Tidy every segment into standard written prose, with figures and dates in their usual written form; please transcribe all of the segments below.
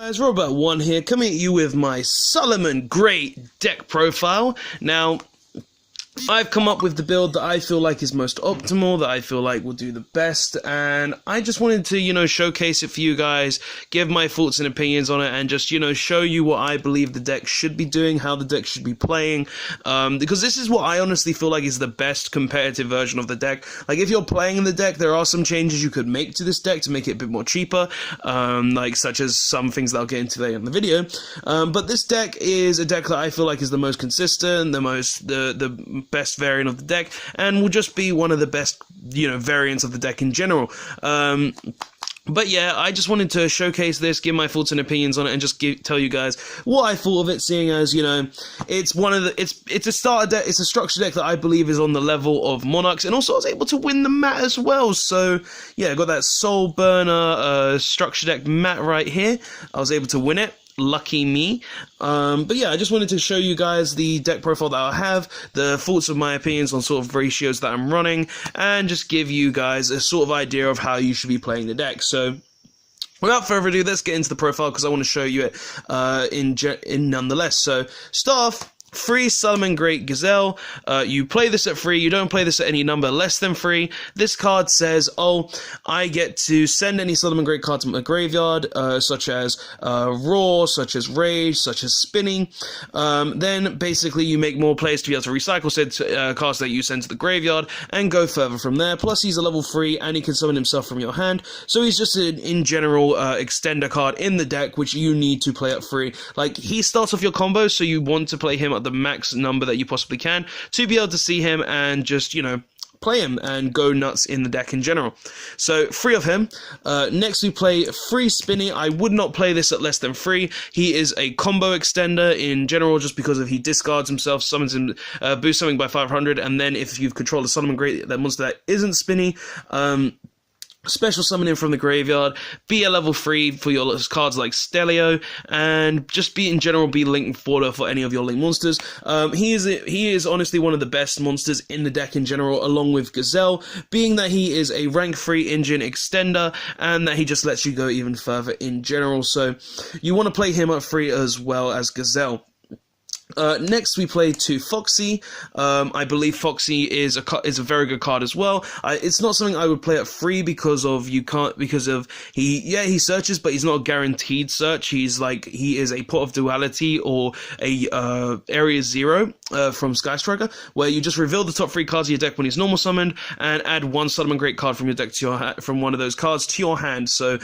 Guys, Robert1 here, coming at you with my Salamangreat deck profile. Now, I've come up with the build that I feel like is most optimal, that I feel like will do the best, and I just wanted to, showcase it for you guys, give my thoughts and opinions on it, and just, show you what I believe the deck should be doing, how the deck should be playing, because this is what I honestly feel like is the best competitive version of the deck. Like, if you're playing in the deck, there are some changes you could make to this deck to make it a bit more cheaper, such as some things that I'll get into later in the video, but this deck is a deck that I feel like is the most consistent, the best variant of the deck, and will just be one of the best, variants of the deck in general. But yeah, I just wanted to showcase this, give my thoughts and opinions on it, and just tell you guys what I thought of it, seeing as, it's one of the, it's a starter deck, it's a structure deck that I believe is on the level of Monarchs, and also I was able to win the mat as well. So yeah, I got that Soul Burner structure deck mat right here. I was able to win it. Lucky me. But yeah, I just wanted to show you guys the deck profile that I have, the thoughts of my opinions on sort of ratios that I'm running, and just give you guys a sort of idea of how you should be playing the deck. So without further ado, let's get into the profile because I want to show you it in nonetheless. So start off, free Salamangreat Gazelle. You play this at free. You don't play this at any number less than free. This card says, oh, I get to send any Salamangreat card to my graveyard, such as Roar, such as Rage, such as Spinning. Then basically you make more players to be able to recycle said cards that you send to the graveyard and go further from there. Plus he's a level 3 and he can summon himself from your hand. So he's just an in general extender card in the deck which you need to play at free. Like, he starts off your combo, so you want to play him at the max number that you possibly can to be able to see him and just, play him and go nuts in the deck in general. So, free of him. Next we play free Spinny. I would not play this at less than free. He is a combo extender in general just because he discards himself, summons him, boosts something by 500, and then if you've controlled a Salamangreat, that monster that isn't Spinny, special summon him from the graveyard, be a level 3 for your cards like Stelio, and just be in general be link fodder for any of your link monsters. He is honestly one of the best monsters in the deck in general, along with Gazelle, being that he is a rank 3 engine extender, and that he just lets you go even further in general, so you want to play him at free as well as Gazelle. Next we play to Foxy. I believe Foxy is a very good card as well. It's not something I would play at free because he searches, but he's not a guaranteed search. He is a Pot of Duality or a Area 0 from Sky Striker, where you just reveal the top 3 cards of your deck when he's normal summoned and add one Salamangreat card from your deck to your from one of those cards to your hand. So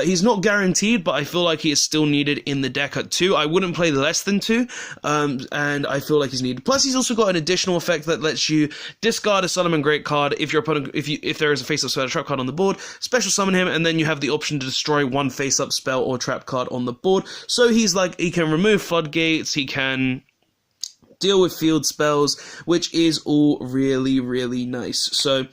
he's not guaranteed, but I feel like he is still needed in the deck at 2. I wouldn't play less than 2. And I feel like he's needed. Plus, he's also got an additional effect that lets you discard a Salamangreat card if your opponent, if there is a face-up spell or trap card on the board, special summon him, and then you have the option to destroy one face-up spell or trap card on the board. So he can remove floodgates, he can deal with field spells, which is all really, really nice. So,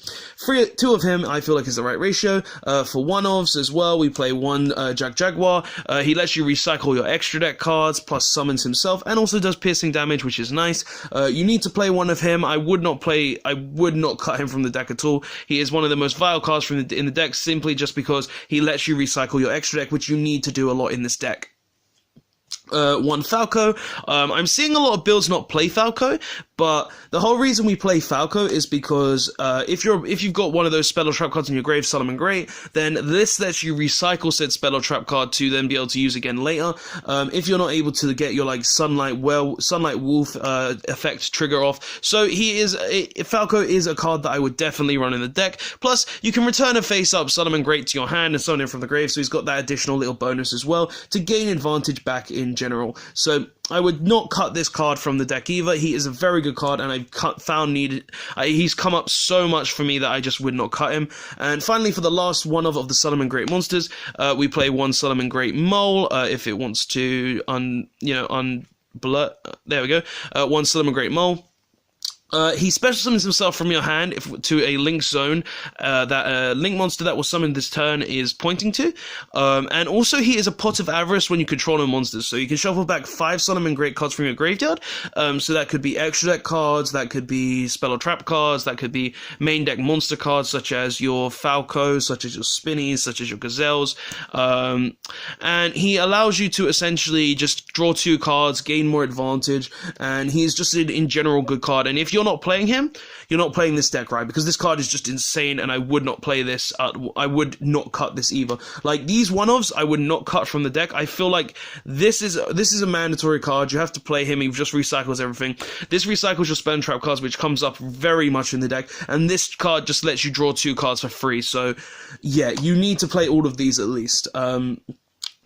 2 of him, I feel like is the right ratio. For one-ofs as well, we play one Jaguar. He lets you recycle your extra deck cards, plus summons himself, and also does piercing damage, which is nice. You need to play one of him. I would not cut him from the deck at all. He is one of the most vile cards in the deck, simply just because he lets you recycle your extra deck, which you need to do a lot in this deck. One Falco. I'm seeing a lot of builds not play Falco, but the whole reason we play Falco is because if you've got one of those spell or trap cards in your grave, Salamangreat, then this lets you recycle said spell or trap card to then be able to use again later. If you're not able to get your Sunlight Wolf effect trigger off, so Falco is a card that I would definitely run in the deck. Plus, you can return a face-up Salamangreat to your hand and summon him from the grave, so he's got that additional little bonus as well to gain advantage back in general. So I would not cut this card from the deck either. He is a very good card, and he's come up so much for me that I just would not cut him. And finally, for the last one of the Salamangreat monsters, we play one Salamangreat Mole, if it wants to there we go. One Salamangreat Mole. He special summons himself from your hand to a link zone that link monster that was summoned this turn is pointing to. And also he is a Pot of Avarice when you control no monsters. So you can shuffle back 5 Salamangreat cards from your graveyard. So that could be extra deck cards, that could be spell or trap cards, that could be main deck monster cards such as your Falcos, such as your Spinnies, such as your Gazelles. And he allows you to essentially just draw 2 cards, gain more advantage, and he's just an in general good card. And if you're not playing him, you're not playing this deck, right? Because this card is just insane, and I would not play this. I would not cut this either. Like, these one-offs, I would not cut from the deck. I feel like this is a mandatory card. You have to play him. He just recycles everything. This recycles your spell and trap cards, which comes up very much in the deck, and this card just lets you draw 2 cards for free. So, yeah, you need to play all of these at least.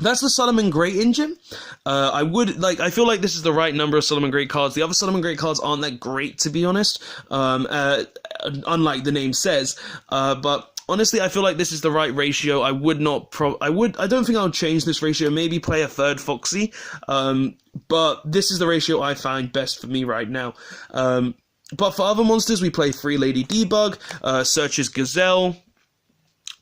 That's the Salamangreat engine. I feel like this is the right number of Salamangreat cards. The other Salamangreat cards aren't that great, to be honest. Unlike the name says. But honestly, I feel like this is the right ratio. I don't think I would change this ratio. Maybe play a third Foxy. But this is the ratio I find best for me right now. But for other monsters, we play Free Lady Debug, Searches Gazelle,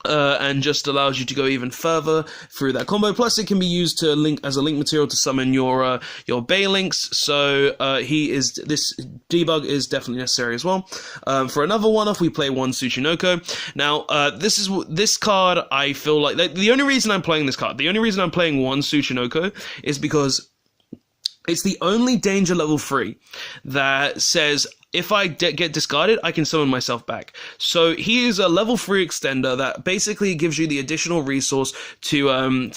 and just allows you to go even further through that combo. Plus, it can be used to link as a link material to summon your Baylinks. So this debug is definitely necessary as well. For another one-off, we play 1 Tsuchinoko. Now, this card, I feel like the only reason I'm playing this card, the only reason I'm playing 1 Tsuchinoko is because it's the only danger level 3 that says, if I get discarded, I can summon myself back. So he is a level 3 extender that basically gives you the additional resource to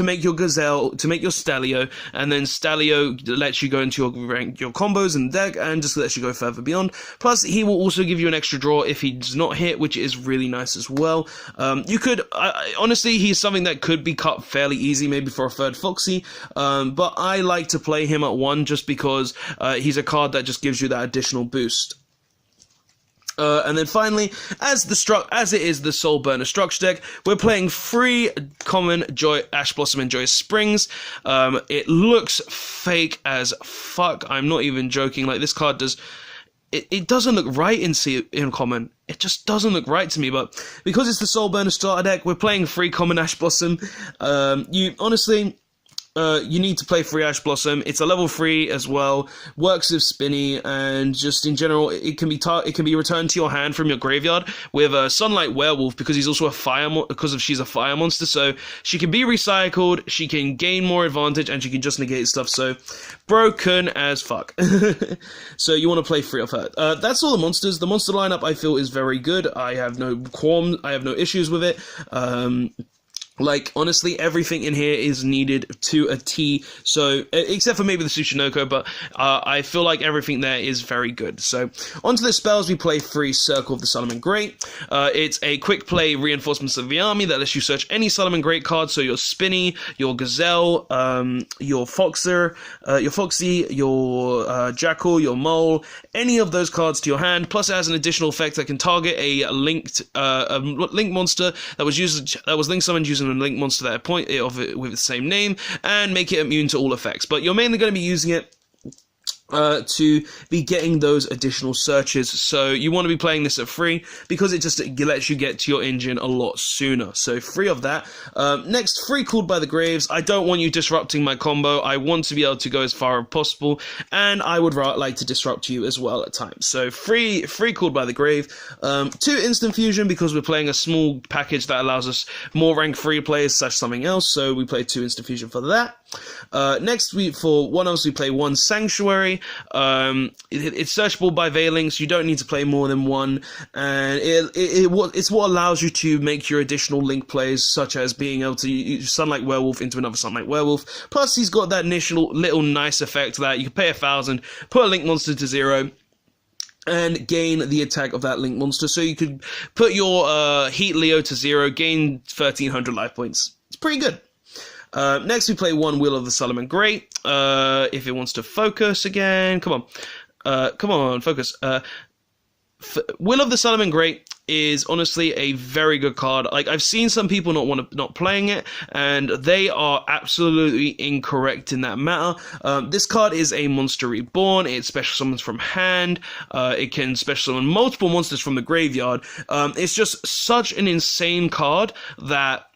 make your Gazelle, to make your Stalio, and then Stalio lets you go into your combos in the deck and just lets you go further beyond. Plus, he will also give you an extra draw if he does not hit, which is really nice as well. Honestly, he's something that could be cut fairly easy, maybe for a third Foxy, but I like to play him at 1 just because he's a card that just gives you that additional boost. And then finally, as it is the Soul Burner structure deck, we're playing 3 common Ash Blossom and Joyous Springs. It looks fake as fuck. I'm not even joking. Like, this card does. It doesn't look right in common. It just doesn't look right to me. But because it's the Soul Burner starter deck, we're playing 3 common Ash Blossom. You need to play 3 Ash Blossom. It's a level 3 as well. Works with Spinny, and just in general, it can be returned to your hand from your graveyard with a Sunlight Werewolf because she's a fire monster. So she can be recycled. She can gain more advantage, and she can just negate stuff. So broken as fuck. So you want to play 3 of her. That's all the monsters. The monster lineup I feel is very good. I have no qualms. I have no issues with it. Like, honestly, everything in here is needed to a T, so, except for maybe the Tsuchinoko, but I feel like everything there is very good. So, onto the spells, we play 3 Circle of the Salamangreat. It's a quick play Reinforcements of the Army that lets you search any Salamangreat card, so your Spinny, your Gazelle, your Foxy, your Jackal, your Mole, any of those cards to your hand, plus it has an additional effect that can target a link monster that was link summoned using a link monster that with the same name, and make it immune to all effects. But you're mainly going to be using it to be getting those additional searches, so you want to be playing this at 3 because it lets you get to your engine a lot sooner. So 3 of that. Next, 3 Called by the Graves. I don't want you disrupting my combo. I want to be able to go as far as possible, and I would like to disrupt you as well at times. So 3 Called by the Grave. 2 Instant Fusion because we're playing a small package that allows us more rank 3 players / something else, so we play 2 Instant Fusion for that. Next, for one-offs, we play 1 Sanctuary. It's searchable by Baylinks. You don't need to play more than 1, and it's what allows you to make your additional link plays, such as being able to use Sunlight Werewolf into another Sunlight Werewolf. Plus, he's got that initial little nice effect that you can pay 1,000, put a link monster to 0, and gain the attack of that link monster. So you could put your Heat Leo to 0, gain 1,300 life points. It's pretty good. Next, we play 1 Will of the Salamangreat. If it wants to focus again, come on, focus. Will of the Salamangreat. is honestly a very good card. Like, I've seen some people not playing it, and they are absolutely incorrect in that matter. This card is a Monster Reborn. It special summons from hand. It can special summon multiple monsters from the graveyard. It's just such an insane card that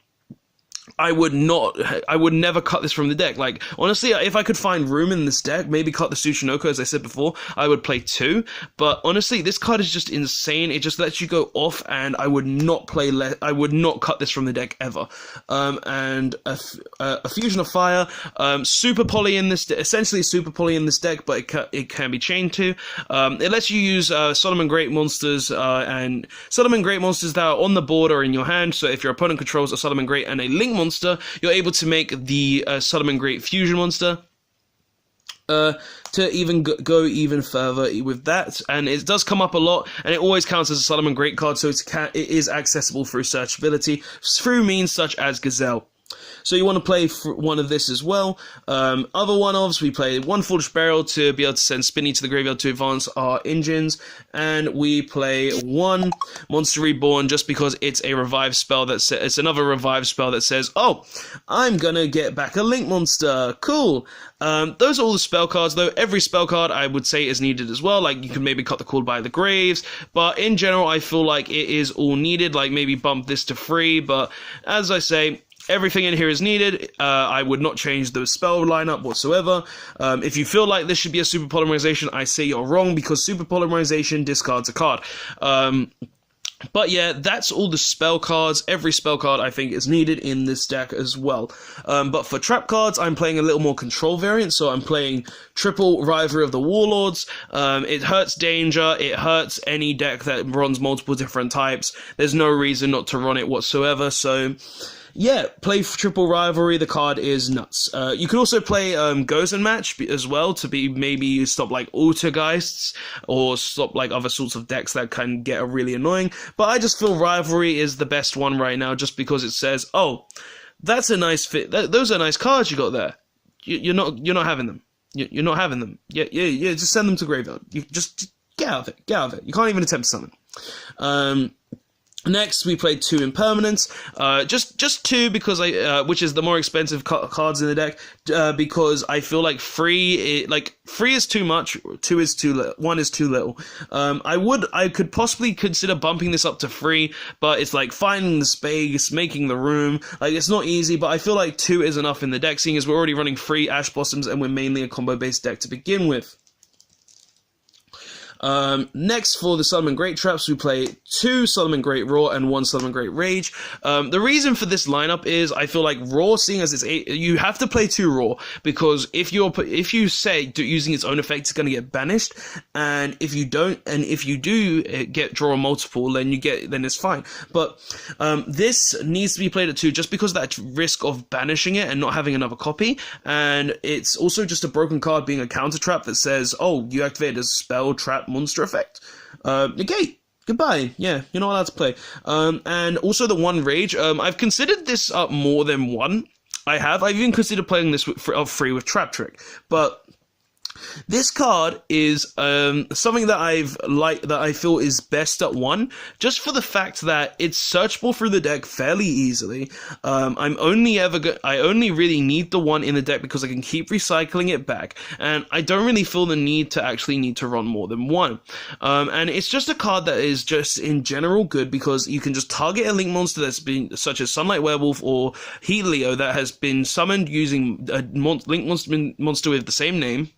I would never cut this from the deck. Like, honestly, if I could find room in this deck, maybe cut the Tsuchinoko, as I said before, I would play 2. But honestly, this card is just insane. It just lets you go off, and I would not cut this from the deck ever. And a Fusion of Fire, Super Poly in this, essentially Super Poly in this deck, but it can be chained to. It lets you use Salamangreat monsters, and Salamangreat monsters that are on the board or in your hand. So if your opponent controls a Salamangreat and a Link monster, you're able to make the Salamangreat fusion monster to even go even further with that. And it does come up a lot, and it always counts as a Salamangreat card, so it is accessible through searchability through means such as Gazelle. So you want to play one of this as well. Other one-offs, we play one Foolish Burial to be able to send Spinny to the graveyard to advance our engines, and we play one Monster Reborn just because it's a revive spell it's another revive spell that says, oh, I'm gonna get back a Link monster. Cool. Those are all the spell cards, though. Every spell card I would say is needed as well. Like, you can maybe cut the Called by the Graves, but in general I feel like it is all needed. Like, maybe bump this to 3, but as I say, everything in here is needed. I would not change the spell lineup whatsoever. If you feel like this should be a Super Polymerization, I say you're wrong, because Super Polymerization discards a card. But yeah, that's all the spell cards. Every spell card I think is needed in this deck as well. But for trap cards, I'm playing a little more control variant, so I'm playing triple Rivalry of the Warlords. It hurts Danger, it hurts any deck that runs multiple different types. There's no reason not to run it whatsoever, so yeah, play triple Rivalry. The card is nuts. You can also play Gozen Match as well to maybe stop like Altergeists or stop like other sorts of decks that can get really annoying. But I just feel Rivalry is the best one right now, just because it says, oh, that's a nice fit. Those are nice cards you got there. You're not having them. You're not having them. Yeah. Just send them to graveyard. You just get out of it. Get out of it. You can't even attempt to summon. Next, we played 2 Impermanents, just 2 because which is the more expensive cards in the deck, because I feel like 3 is too much, 2 is too little, 1 is too little. I could possibly consider bumping this up to 3, but it's like finding the space, making the room, like it's not easy, but I feel like 2 is enough in the deck, seeing as we're already running 3 Ash Blossoms and we're mainly a combo-based deck to begin with. Next, for the Salamangreat traps, we play 2 Salamangreat Raw and 1 Salamangreat Rage. The reason for this lineup is I feel like Raw, seeing as it's you have to play 2 Raw, because if you say using its own effect it's going to get banished, and if you don't, and if you do get draw multiple, then it's fine. But this needs to be played at 2 just because of that risk of banishing it and not having another copy, and it's also just a broken card being a counter trap that says, oh, you activated a spell trap monster effect. Negate. Goodbye. Yeah, you're not allowed to play. And also the 1 Rage. I've considered this more than 1. I've even considered playing this free with Trap Trick. But this card is something that I feel is best at 1, just for the fact that it's searchable through the deck fairly easily. I only really need the 1 in the deck because I can keep recycling it back, and I don't really feel the need to run more than 1. And it's just a card that is just in general good because you can just target a Link monster that's been, such as Sunlight Werewolf or Helio, that has been summoned using a Link monster with the same name,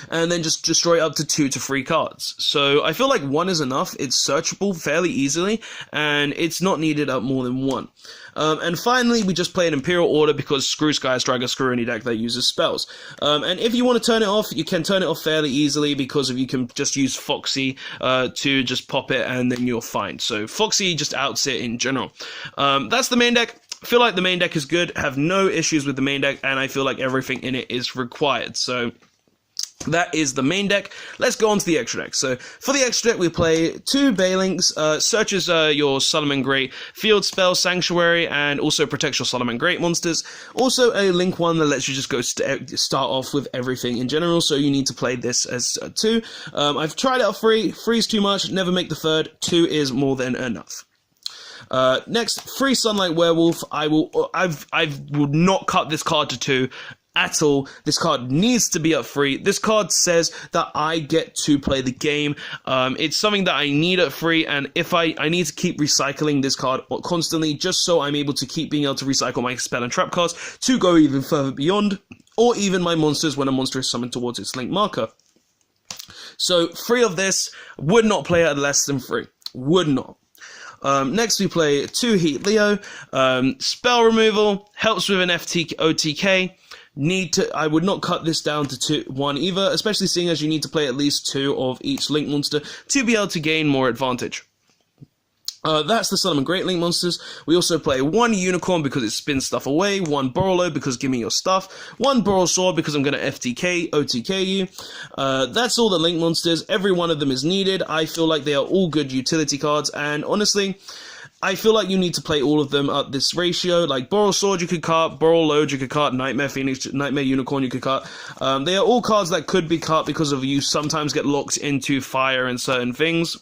and then just destroy up to 2 to 3 cards. So I feel like 1 is enough. It's searchable fairly easily, and it's not needed at more than 1. And finally, we just play an Imperial Order because screw Sky Striker, screw any deck that uses spells. And if you want to turn it off, you can turn it off fairly easily because you can just use Foxy to just pop it, and then you're fine. So Foxy just outs it in general. That's the main deck. I feel like the main deck is good, have no issues with the main deck, and I feel like everything in it is required. So That is the main deck. Let's go on to the extra deck. So, for the extra deck, we play 2 Balinks, searches your Salamangreat field spell, Sanctuary, and also protects your Salamangreat monsters. Also, a Link one that lets you just go start off with everything in general, so you need to play this as 2. I've tried out 3. 3 is too much, never make the 3rd. 2 is more than enough. Next, free Sunlight Werewolf. I will not cut this card to 2 at all. This card needs to be at 3. This card says that I get to play the game. It's something that I need at 3, and if I need to keep recycling this card constantly, just so I'm able to keep being able to recycle my spell and trap cards to go even further beyond, or even my monsters when a monster is summoned towards its link marker. So 3 of this, would not play at less than 3. Would not. Next we play 2 Heat Leo. Spell removal, helps with an OTK. I would not cut this down to 1 either, especially seeing as you need to play at least 2 of each Link monster to be able to gain more advantage. That's the Salamangreat Link monsters. We also play 1 Unicorn because it spins stuff away, 1 Borolo because give me your stuff, 1 Borosword because I'm going to OTK you. That's all the Link monsters. Every one of them is needed. I feel like they are all good utility cards, and honestly, I feel like you need to play all of them at this ratio. Like Borosword you could cut, Boroload you could cut, Nightmare Phoenix, Nightmare Unicorn you could cut. They are all cards that could be cut because of you sometimes get locked into fire and certain things.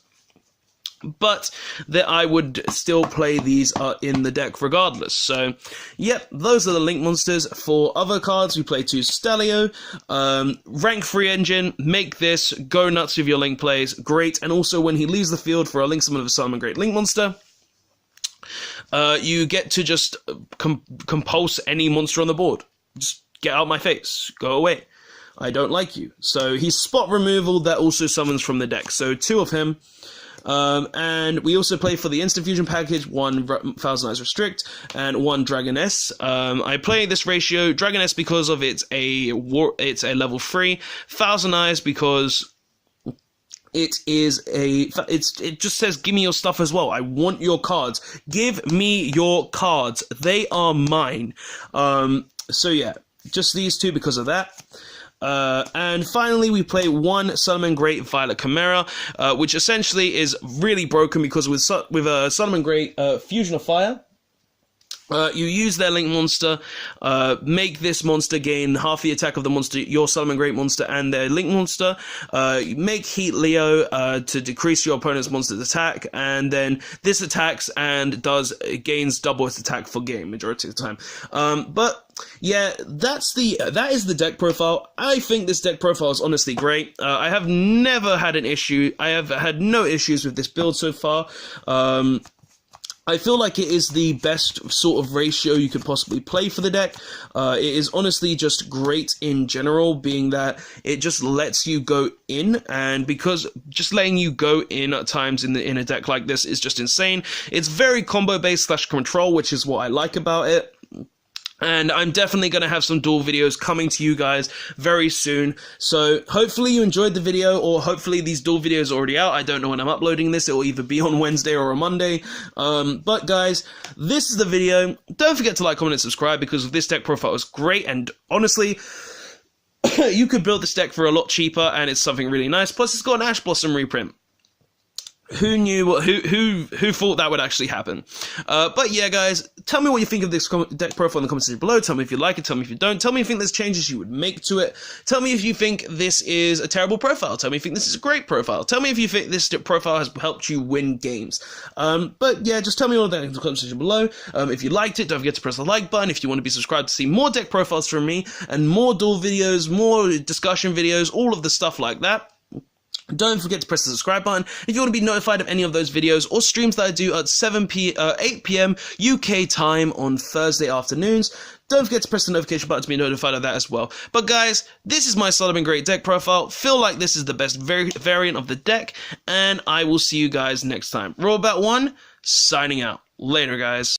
But that I would still play these in the deck regardless. So, yep, those are the Link monsters. For other cards, we play 2 Stelio, rank 3 engine, make this, go nuts with your Link plays, great. And also when he leaves the field for a Link summon of a Salamangreat Link monster, you get to just compulse any monster on the board. Just get out my face, go away. I don't like you. So he's spot removal that also summons from the deck. So 2 of him. And we also play for the Instant Fusion package 1 Thousand Eyes Restrict and 1 Dragoness. I play this ratio Dragoness because of it's a level 3, Thousand Eyes because it just says give me your stuff as well. I want your cards. Give me your cards. They are mine. So yeah, just these 2 because of that. And finally, we play 1 Salamangreat Violet Chimera, which essentially is really broken because with Salamangreat Fusion of Fire, you use their Link monster, make this monster gain half the attack of the monster, your Salamangreat monster, and their Link monster. Make Heat Leo to decrease your opponent's monster's attack, and then this attacks and gains double its attack for game majority of the time. But yeah, that is the deck profile. I think this deck profile is honestly great. I have never had an issue. I have had no issues with this build so far. I feel like it is the best sort of ratio you could possibly play for the deck. It is honestly just great in general, being that it just lets you go in, and because just letting you go in at times in a deck like this is just insane. It's very combo based / control, which is what I like about it. And I'm definitely going to have some duel videos coming to you guys very soon. So hopefully you enjoyed the video, or hopefully these duel videos are already out. I don't know when I'm uploading this. It will either be on Wednesday or a Monday. But guys, this is the video. Don't forget to like, comment, and subscribe, because this deck profile is great. And honestly, you could build this deck for a lot cheaper, and it's something really nice. Plus, it's got an Ash Blossom reprint. Who knew? Who thought that would actually happen? But yeah, guys, tell me what you think of this deck profile in the comments section below. Tell me if you like it. Tell me if you don't. Tell me if you think there's changes you would make to it. Tell me if you think this is a terrible profile. Tell me if you think this is a great profile. Tell me if you think this profile has helped you win games. But yeah, just tell me all of that in the comments section below. If you liked it, don't forget to press the like button. If you want to be subscribed to see more deck profiles from me and more duel videos, more discussion videos, all of the stuff like that. Don't forget to press the subscribe button if you want to be notified of any of those videos or streams that I do at 8 p.m. UK time on Thursday afternoons. Don't forget to press the notification button to be notified of that as well. But guys, this is my Salamangreat deck profile. Feel like this is the best variant of the deck, and I will see you guys next time. Rollback1, signing out. Later, guys.